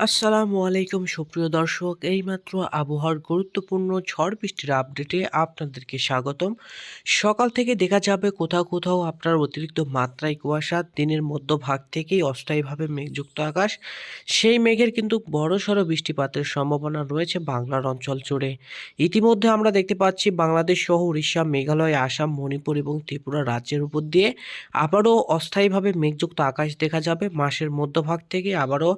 আসসালামু আলাইকুম সুপ্রিয় দর্শক, এইমাত্র আবহাওয়ার গুরুত্বপূর্ণ ঝড় বৃষ্টির আপডেটে আপনাদেরকে স্বাগতম। সকাল থেকে দেখা যাবে কোথাও কোথাও আপনার অতিরিক্ত মাত্রায় কুয়াশা, দিনের মধ্যভাগ থেকেই অস্থায়ীভাবে মেঘযুক্ত আকাশ। সেই মেঘের কিন্তু বড়সড় বৃষ্টিপাতের সম্ভাবনা রয়েছে বাংলার অঞ্চল জুড়ে। ইতিমধ্যে আমরা দেখতে পাচ্ছি বাংলাদেশ সহ উড়িষ্যা, মেঘালয়, আসাম, মণিপুর এবং ত্রিপুরা রাজ্যের উপর দিয়ে আবারও অস্থায়ীভাবে মেঘযুক্ত আকাশ দেখা যাবে। মাসের মধ্যভাগ থেকে আবারও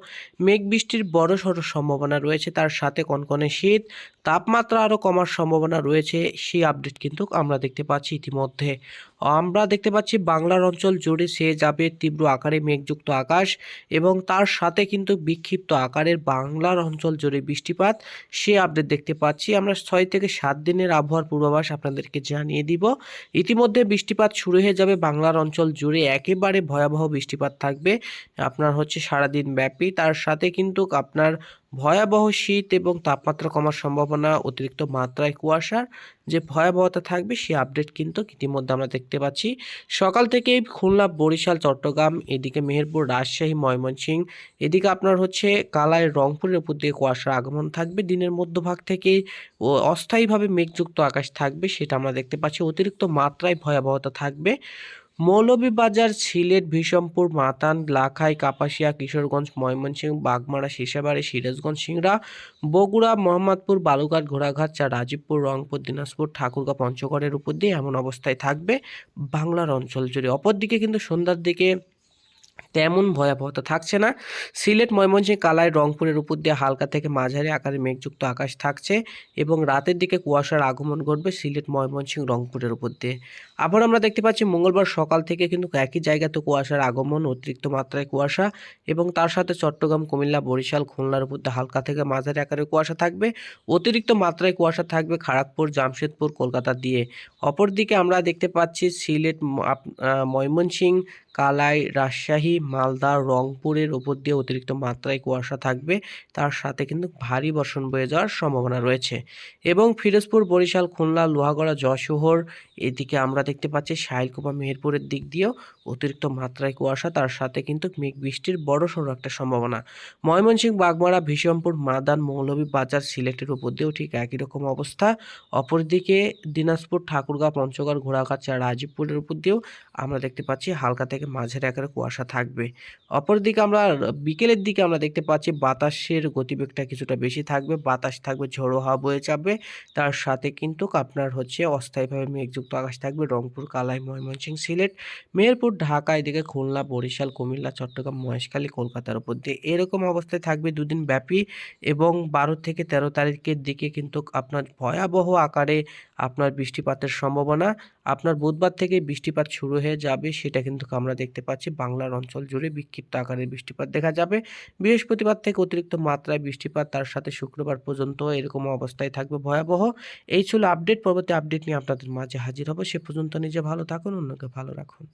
মেঘ বৃষ্টির বড়সড় সম্ভাবনা রয়েছে, তার সাথে কনকনে শীত, তাপমাত্রা আরও কমার সম্ভাবনা রয়েছে। সেই আপডেট কিন্তু আমরা দেখতে পাচ্ছি ইতিমধ্যে। আমরা দেখতে পাচ্ছি বাংলার অঞ্চল জুড়ে ছেয়ে যাবে তীব্র আকারে মেঘযুক্ত আকাশ এবং তার সাথে কিন্তু বিক্ষিপ্ত আকারের বাংলার অঞ্চল জুড়ে বৃষ্টিপাত। সে আপডেট দেখতে পাচ্ছি। আমরা 6 থেকে 7 দিনের আবহাওয়ার পূর্বাভাস আপনাদেরকে জানিয়ে দিব। ইতিমধ্যে বৃষ্টিপাত শুরু হয়ে যাবে বাংলার অঞ্চল জুড়ে, একেবারে ভয়াবহ বৃষ্টিপাত থাকবে আপনার সারাদিন ব্যাপী। তার সাথে কিন্তু আপনার ভয়াবহ শীত এবং তাপমাত্রা কমার সম্ভাবনা, অতিরিক্ত মাত্রায় কুয়াশার যে ভয়াবহতা থাকবে সে আপডেট কিন্তু ইতিমধ্যে আমরা দেখতে পাচ্ছি। সকাল থেকেই খুলনা, বরিশাল, চট্টগ্রাম, এদিকে মেহেরপুর, রাজশাহী, ময়মনসিংহ, এদিকে আপনার কালাই, রংপুরের উপর দিয়ে কুয়াশার আগমন থাকবে। দিনের মধ্যভাগ থেকেই অস্থায়ীভাবে মেঘযুক্ত আকাশ থাকবে, সেটা আমরা দেখতে পাচ্ছি। অতিরিক্ত মাত্রায় ভয়াবহতা থাকবে মৌলভীবাজার, সিলেট, বিশম্পুর, মাতান, লাখাই, কাপাসিয়া, কিশোরগঞ্জ, ময়মনসিংহ, বাগমারা, শেষাবাড়ি, সিরাজগঞ্জ, সিংড়া, বগুড়া, মোহাম্মদপুর, বালুঘাট, ঘোড়াঘাট, রাজীবপুর, রংপুর, দিনাজপুর, ঠাকুরগাঁও, পঞ্চগড়ের উপর দিয়ে এমন অবস্থায় থাকবে বাংলার অঞ্চল জুড়ে। অপরদিকে কিন্তু সন্ধ্যার দিকে তেমন ভয়াবহতা থাকছে না। সিলেট, ময়মনসিংহ, কালাই, রংপুরের উপর দিয়ে হালকা থেকে মাঝারি আকারে মেঘযুক্ত আকাশ থাকছে এবং রাতের দিকে কুয়াশার আগমন ঘটবে সিলেট, ময়মনসিংহ, রংপুরের উপর দিয়ে। আবার আমরা দেখতে পাচ্ছি মঙ্গলবার সকাল থেকে কিন্তু একই জায়গাতে কুয়াশার আগমন, অতিরিক্ত মাত্রায় কুয়াশা এবং তার সাথে চট্টগ্রাম, কুমিল্লা, বরিশাল, খুলনার উপর দিয়ে হালকা থেকে মাঝারি আকারে কুয়াশা থাকবে। অতিরিক্ত মাত্রায় কুয়াশা থাকবে খড়গপুর, জামশেদপুর, কলকাতা দিয়ে। অপরদিকে আমরা দেখতে পাচ্ছি সিলেট, ময়মনসিংহ, কালাই, রাজশাহী, মালদা, রংপুরের উপর দিয়ে অতিরিক্ত মাত্রায় কুয়াশা থাকবে। তার সাথে কিন্তু ভারী বর্ষণ বয়ে যাওয়ার সম্ভাবনা রয়েছে এবং ফিরোজপুর, বরিশাল, খুলনা, লোহাগড়া, যশোর, এদিকে আমরা দেখতে পাচ্ছি শাইলকুপা, মেহেরপুরের দিক দিয়েও অতিরিক্ত মাত্রায় কুয়াশা, তার সাথে কিন্তু মেঘ বৃষ্টির বড়সড় একটা সম্ভাবনা। ময়মনসিংহ, বাগমারা, বিশম্পুর, মাদান, মৌলভীবাজার, সিলেটের উপর দিয়েও ঠিক একই রকম অবস্থা। অপরদিকে দিনাজপুর, ঠাকুরগাঁও, পঞ্চগড়, ঘোড়াঘাট, রাজীবপুরের উপর দিয়েও আমরা দেখতে পাচ্ছি হালকা থেকে মাঝারি আকারে কুয়াশা থাকবে। অপরদিকে আমরা বিকেলের দিকে আমরা দেখতে পাচ্ছি বাতাসের গতিবেগটা কিছুটা বেশি থাকবে, বাতাস থাকবে, ঝোড়ো হাওয়া বয়ে যাবে। তার সাথে কিন্তু আপনার অস্থায়ীভাবে মেঘযুক্ত আকাশ থাকবে রংপুর, কালাই, ময়মনসিংহ, সিলেট, মেহেরপুর, ঢাকা, এদিকে খুলনা, বরিশাল, কুমিল্লা, চট্টগ্রাম, মহেশখালী, কলকাতার উপর দিয়ে এরকম অবস্থায় থাকবে দুদিন ব্যাপী। এবং 12 থেকে 13 তারিখের দিকে কিন্তু আপনার ভয়াবহ আকারে আপনার বৃষ্টিপাতের সম্ভাবনা। আপনার বুধবার থেকে বৃষ্টিপাত শুরু হয়ে যাবে, সেটা কিন্তু আমরা দেখতে পাচ্ছি বাংলার অঞ্চল জুড়ে বিক্ষিপ্ত আকারের বৃষ্টিপাত দেখা যাবে। বৃহস্পতিবার থেকে অতিরিক্ত মাত্রায় বৃষ্টিপাত, তার সাথে শুক্রবার পর্যন্ত এরকম অবস্থায় থাকবে ভয়াবহ। এই ছিল আপডেট। পরবর্তী আপডেট নিয়ে আপনাদের মাঝে হাজির হব। সে পর্যন্ত নিজে ভালো থাকুন, অন্যকে ভালো রাখুন।